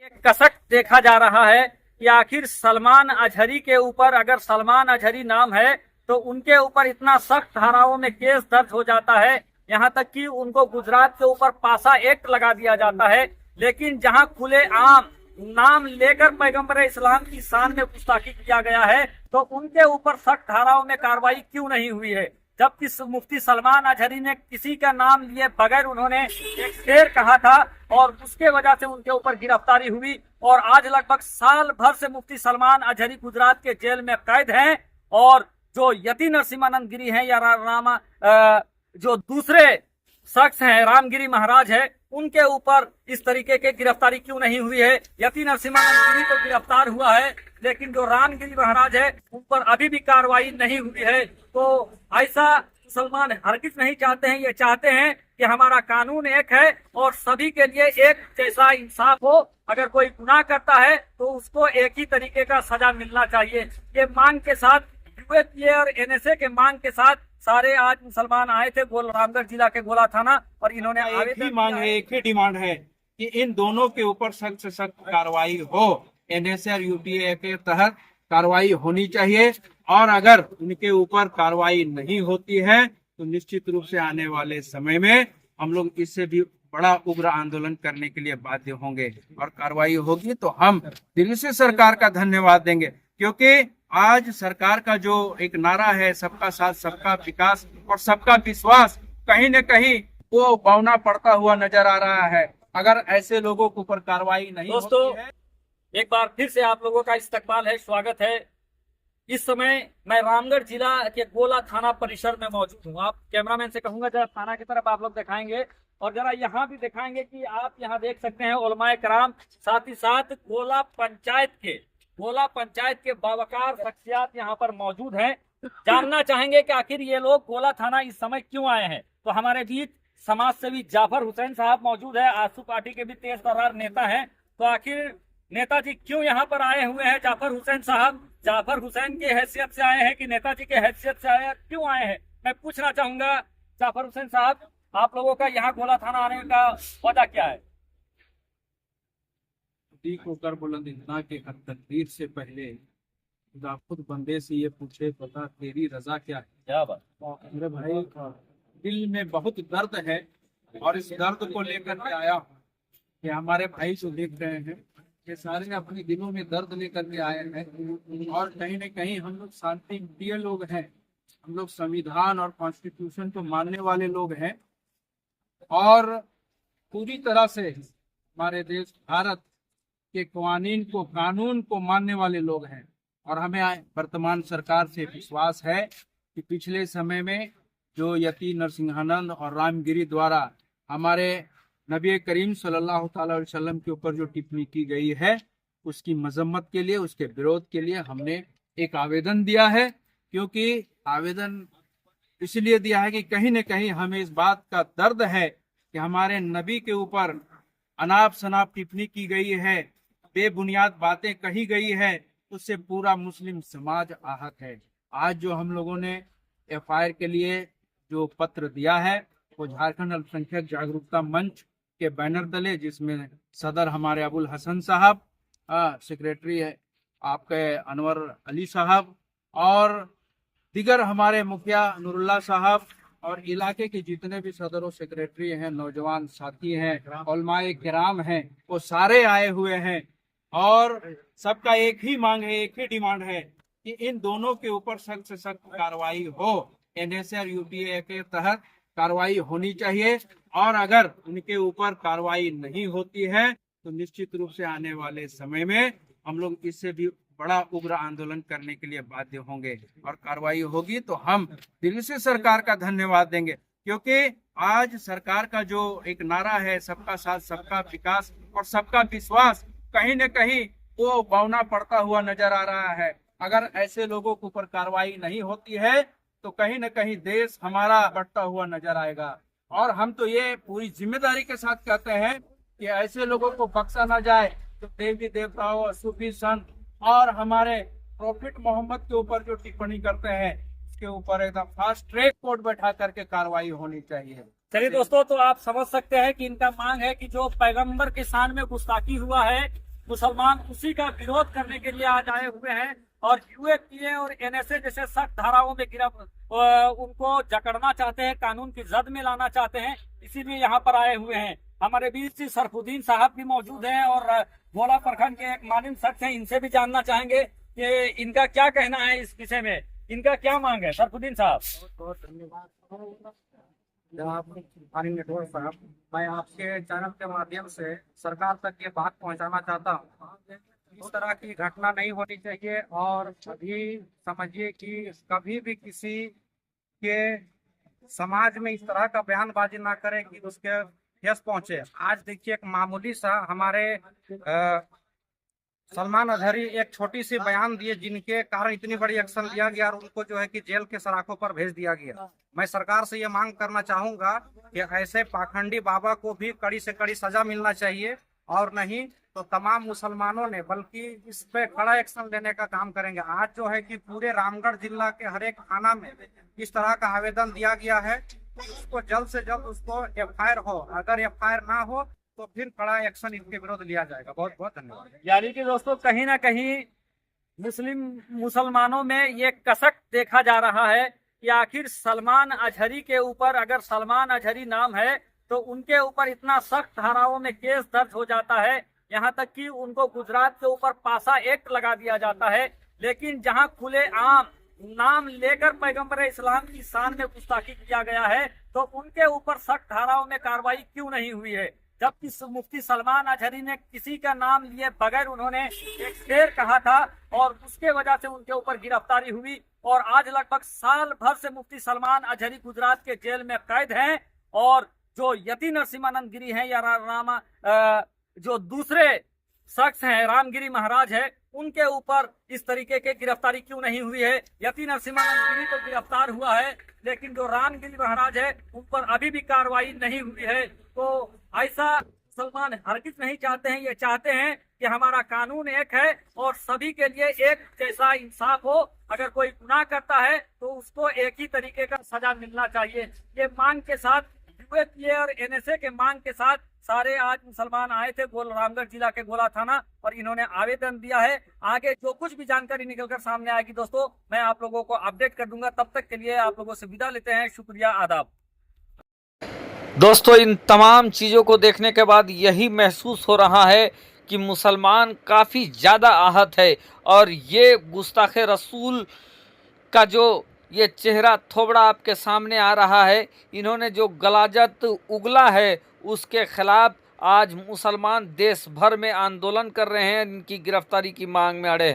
एक कसक देखा जा रहा है कि आखिर सलमान अजहरी के ऊपर, अगर सलमान अजहरी नाम है तो उनके ऊपर इतना सख्त धाराओं में केस दर्ज हो जाता है, यहाँ तक कि उनको गुजरात के ऊपर पासा एक्ट लगा दिया जाता है। लेकिन जहाँ खुले आम नाम लेकर पैगंबर इस्लाम की शान में गुस्ताखी किया गया है तो उनके ऊपर सख्त धाराओं में कार्रवाई क्यों नहीं हुई है, जबकि मुफ्ती सलमान अजहरी ने किसी का नाम लिए बगैर उन्होंने एक शेर कहा था और उसके वजह से उनके ऊपर गिरफ्तारी हुई। और आज लगभग साल भर से मुफ्ती सलमान अजहरी गुजरात के जेल में कैद हैं और जो यति नरसिम्हानंद गिरी हैं या जो दूसरे शख्स हैं रामगिरी महाराज है, उनके ऊपर इस तरीके के गिरफ्तारी क्यों नहीं हुई है। यति नरसिम्हानंद गिरी तो गिरफ्तार हुआ है लेकिन जो रामगिरी महाराज है उन पर अभी भी कार्रवाई नहीं हुई है। तो ऐसा मुसलमान हरगिज नहीं चाहते हैं, ये चाहते हैं कि हमारा कानून एक है और सभी के लिए एक जैसा इंसाफ हो। अगर कोई गुनाह करता है तो उसको एक ही तरीके का सजा मिलना चाहिए। ये मांग के साथ यूएपीए और एनएसए के मांग के साथ सारे आज मुसलमान आए थे रामगढ़ जिला के गोला थाना और इन्होंने एक ही मांग है, एक ही डिमांड है कि इन दोनों के ऊपर सख्त से सख्त कार्रवाई हो। एनएसए और यूपीए के तहत कार्रवाई होनी चाहिए और अगर उनके ऊपर कार्रवाई नहीं होती है तो निश्चित रूप से आने वाले समय में हम लोग इससे भी बड़ा उग्र आंदोलन करने के लिए बाध्य होंगे और कार्रवाई होगी तो हम दिल्ली से सरकार का धन्यवाद देंगे, क्योंकि आज सरकार का जो एक नारा है सबका साथ सबका विकास और सबका विश्वास, कहीं न कहीं वो पौना पड़ता हुआ नजर आ रहा है अगर ऐसे लोगों के ऊपर कार्रवाई नहीं दोस्तों होती है। एक बार फिर से आप लोगों का इस्तकबाल है, स्वागत है। इस समय मैं रामगढ़ जिला के गोला थाना परिसर में मौजूद हूँ। आप कैमरामैन से कहूंगा जरा थाना की तरफ आप लोग दिखाएंगे और जरा यहाँ भी दिखाएंगे कि आप यहाँ देख सकते हैं उलमाए कराम, साथ ही साथ गोला पंचायत के बावकार शख्सियात यहाँ पर मौजूद हैं। जानना चाहेंगे कि आखिर ये लोग गोला थाना इस समय क्यों आए हैं। तो हमारे बीच समाज सेवी जाफर हुसैन साहब मौजूद है, आसू पार्टी के भी तेज तर्रार नेता हैं। तो आखिर नेताजी क्यों यहाँ पर आए हुए हैं? जाफर हुसैन साहब जाफर हुसैन की हैसियत से आए हैं कि नेताजी की हैसियत से आए हैं, क्यों आए हैं, मैं पूछना चाहूंगा। जाफर हुसैन साहब, आप लोगों का यहाँ गोला थाना आने का वजह क्या है? होकर बुलंद इतना के हर तकदीर से पहले खुदा खुद बंदे से ये पूछे पता तेरी रजा क्या है। क्या बात। मेरे भाई दिल में बहुत दर्द है और इस दर्द को लेकर के आया हूँ कि हमारे भाई जो देख रहे हैं ये सारे अपने दिलों में दर्द लेकर के आए हैं और कहीं न कहीं हम लोग शांति प्रिय लोग हैं, हम लोग संविधान और कॉन्स्टिट्यूशन को मानने वाले लोग हैं और पूरी तरह से हमारे देश भारत के कानून को मानने वाले लोग हैं। और हमें वर्तमान सरकार से विश्वास है कि पिछले समय में जो यति नरसिम्हानंद और रामगिरी द्वारा हमारे नबी करीम सल्लल्लाहु अलैहि वसल्लम के ऊपर जो टिप्पणी की गई है उसकी मजम्मत के लिए, उसके विरोध के लिए हमने एक आवेदन दिया है। क्योंकि आवेदन इसलिए दिया है कि कहीं न कहीं हमें इस बात का दर्द है कि हमारे नबी के ऊपर अनाप शनाप टिप्पणी की गई है, बेबुनियाद बातें कही गई है, उससे पूरा मुस्लिम समाज आहत है। आज जो हम लोगों ने एफआईआर के लिए जो पत्र दिया है वो झारखंड अल्पसंख्यक जागरूकता मंच के बैनर तले, जिसमें सदर हमारे अबुल हसन साहब, सेक्रेटरी है आपके अनवर अली साहब और दिगर हमारे मुखिया नूरुल्लाह साहब और इलाके के जितने भी सदर और सेक्रेटरी हैं, नौजवान साथी हैं, उलमाए किराम हैं, वो सारे आए हुए हैं। और सबका एक ही मांग है, एक ही डिमांड है कि इन दोनों के ऊपर सख्त से सख्त कार्रवाई हो। एनएसए और यूपीए के तहत कार्रवाई होनी चाहिए और अगर उनके ऊपर कार्रवाई नहीं होती है तो निश्चित रूप से आने वाले समय में हम लोग इससे भी बड़ा उग्र आंदोलन करने के लिए बाध्य होंगे और कार्रवाई होगी तो हम दिल्ली से सरकार का धन्यवाद देंगे, क्योंकि आज सरकार का जो एक नारा है सबका साथ सबका विकास और सबका विश्वास, कहीं न कहीं वो पौना पड़ता हुआ नजर आ रहा है। अगर ऐसे लोगों के ऊपर कार्रवाई नहीं होती है तो कहीं न कहीं देश हमारा बढ़ता हुआ नजर आएगा। और हम तो ये पूरी जिम्मेदारी के साथ कहते हैं कि ऐसे लोगों को बख्शा ना जाए तो देवी देवताओं, सूफी संत और हमारे प्रॉफिट मोहम्मद के ऊपर जो टिप्पणी करते हैं उसके ऊपर एकदम फास्ट ट्रैक कोर्ट बैठा करके कार्रवाई होनी चाहिए। चलिए दोस्तों, तो आप समझ सकते हैं कि इनका मांग है कि जो पैगंबर के शान में गुस्ताखी हुआ है मुसलमान उसी का विरोध करने के लिए आज आए हुए हैं और यूएपीए और एनएसए जैसे सख्त धाराओं में उनको जकड़ना चाहते हैं, कानून की जद में लाना चाहते हैं, इसीलिए यहाँ पर आए हुए हैं। हमारे बीच सरफुद्दीन साहब भी मौजूद हैं और भोला प्रखंड के एक मानिंद शख्स हैं, इनसे भी जानना चाहेंगे कि इनका क्या कहना है इस विषय में, इनका क्या मांग है। सरफुद्दीन साहब। बहुत धन्यवाद माननीय नेटवर्क साहब, मैं आपके चैनल के माध्यम से सरकार तक ये बात पहुंचाना चाहता हूं, इस तरह की घटना नहीं होनी चाहिए। और अभी समझिए कि कभी भी किसी के समाज में इस तरह का बयानबाजी ना करें कि उसके ठेस पहुंचे। आज देखिए एक मामूली सा हमारे सलमान अजहरी एक छोटी सी बयान दिए जिनके कारण इतनी बड़ी एक्शन लिया गया और उनको जो है कि जेल के सलाखों पर भेज दिया गया। मैं सरकार से ये मांग करना चाहूंगा कि ऐसे पाखंडी बाबा को भी कड़ी से कड़ी सजा मिलना चाहिए, और नहीं तो तमाम मुसलमानों ने बल्कि इस पे कड़ा एक्शन लेने का काम करेंगे। आज जो है कि पूरे रामगढ़ जिला के हर एक थाना में इस तरह का आवेदन दिया गया है, उसको जल्द से जल्द उसको एफआईआर हो, अगर एफआईआर ना हो तो फिर कड़ा एक्शन इनके विरुद्ध लिया जाएगा। बहुत बहुत धन्यवाद। यानी कि दोस्तों कहीं ना कहीं मुसलमानों में ये कसक देखा जा रहा है कि आखिर सलमान अजहरी के ऊपर, अगर सलमान अजहरी नाम है तो उनके ऊपर इतना सख्त धाराओं में केस दर्ज हो जाता है, यहाँ तक कि उनको गुजरात के ऊपर पासा एक्ट लगा दिया जाता है। लेकिन जहाँ खुले आम नाम लेकर पैगंबर इस्लाम की शान में गुस्ताखी किया गया है तो उनके ऊपर सख्त धाराओं में कार्रवाई क्यों नहीं हुई है, जबकि मुफ्ती सलमान अजहरी ने किसी का नाम लिए बगैर उन्होंने एक शेर कहा था और उसके वजह से उनके ऊपर गिरफ्तारी हुई। और आज लगभग साल भर से मुफ्ती सलमान अजहरी गुजरात के जेल में कैद हैं और जो यति नरसिम्हानंद गिरी हैं या जो दूसरे शख्स हैं रामगिरी महाराज है, उनके ऊपर इस तरीके के गिरफ्तारी क्यों नहीं हुई है। यति नरसिम्हानंद गिरी तो गिरफ्तार हुआ है, लेकिन जो रामगिरी महाराज है उन पर अभी भी कार्रवाई नहीं हुई है। तो ऐसा मुसलमान हरगिज नहीं चाहते हैं, ये चाहते हैं कि हमारा कानून एक है और सभी के लिए एक जैसा इंसाफ हो। अगर कोई गुनाह करता है तो उसको एक ही तरीके का सजा मिलना चाहिए। ये मांग के साथ यूएपीए और एनएसए के मांग के साथ सारे आज मुसलमान आए थे रामगढ़ जिला के गोला थाना और इन्होंने आवेदन दिया है। आगे जो कुछ भी जानकारी निकलकर सामने आएगी दोस्तों मैं आप लोगों को अपडेट कर दूंगा। तब तक के लिए आप लोगों से विदा लेते हैं। शुक्रिया, आदाब। दोस्तों इन तमाम चीज़ों को देखने के बाद यही महसूस हो रहा है कि मुसलमान काफ़ी ज़्यादा आहत है और ये गुस्ताखे रसूल का जो ये चेहरा थोबड़ा आपके सामने आ रहा है, इन्होंने जो गलाजत उगला है उसके खिलाफ आज मुसलमान देश भर में आंदोलन कर रहे हैं, इनकी गिरफ्तारी की मांग में अड़े हैं।